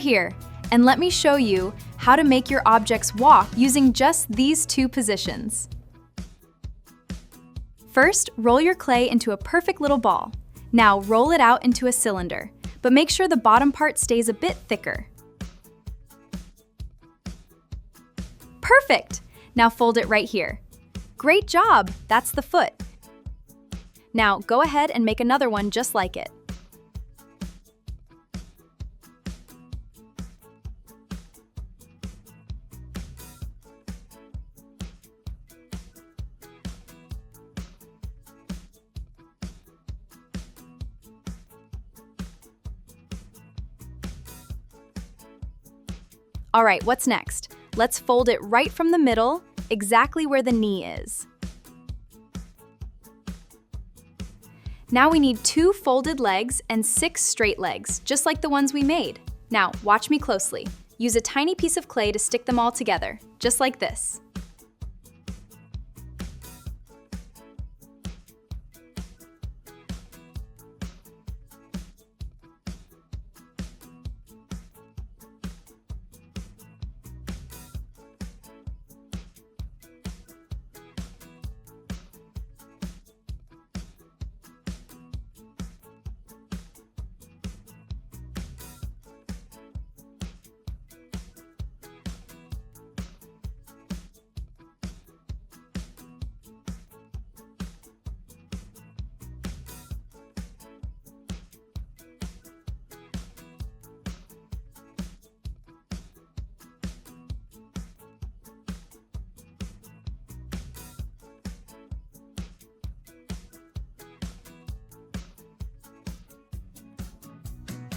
here, and let me show you how to make your objects walk using just these two positions. First, roll your clay into a perfect little ball. Now roll it out into a cylinder, but make sure the bottom part stays a bit thicker. Perfect! Now fold it right here. Great job! That's the foot. Now go ahead and make another one just like it. All right, what's next? Let's fold it right from the middle, exactly where the knee is. Now we need 2 folded legs and 6 straight legs, just like the ones we made. Now, watch me closely. Use a tiny piece of clay to stick them all together, just like this.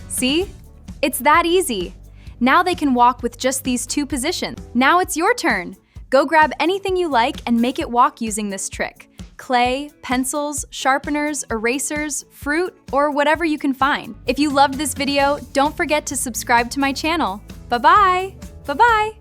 See? It's that easy. Now they can walk with just these 2 positions. Now it's your turn. Go grab anything you like and make it walk using this trick. Clay, pencils, sharpeners, erasers, fruit, or whatever you can find. If you loved this video, don't forget to subscribe to my channel. Bye-bye! Bye-bye!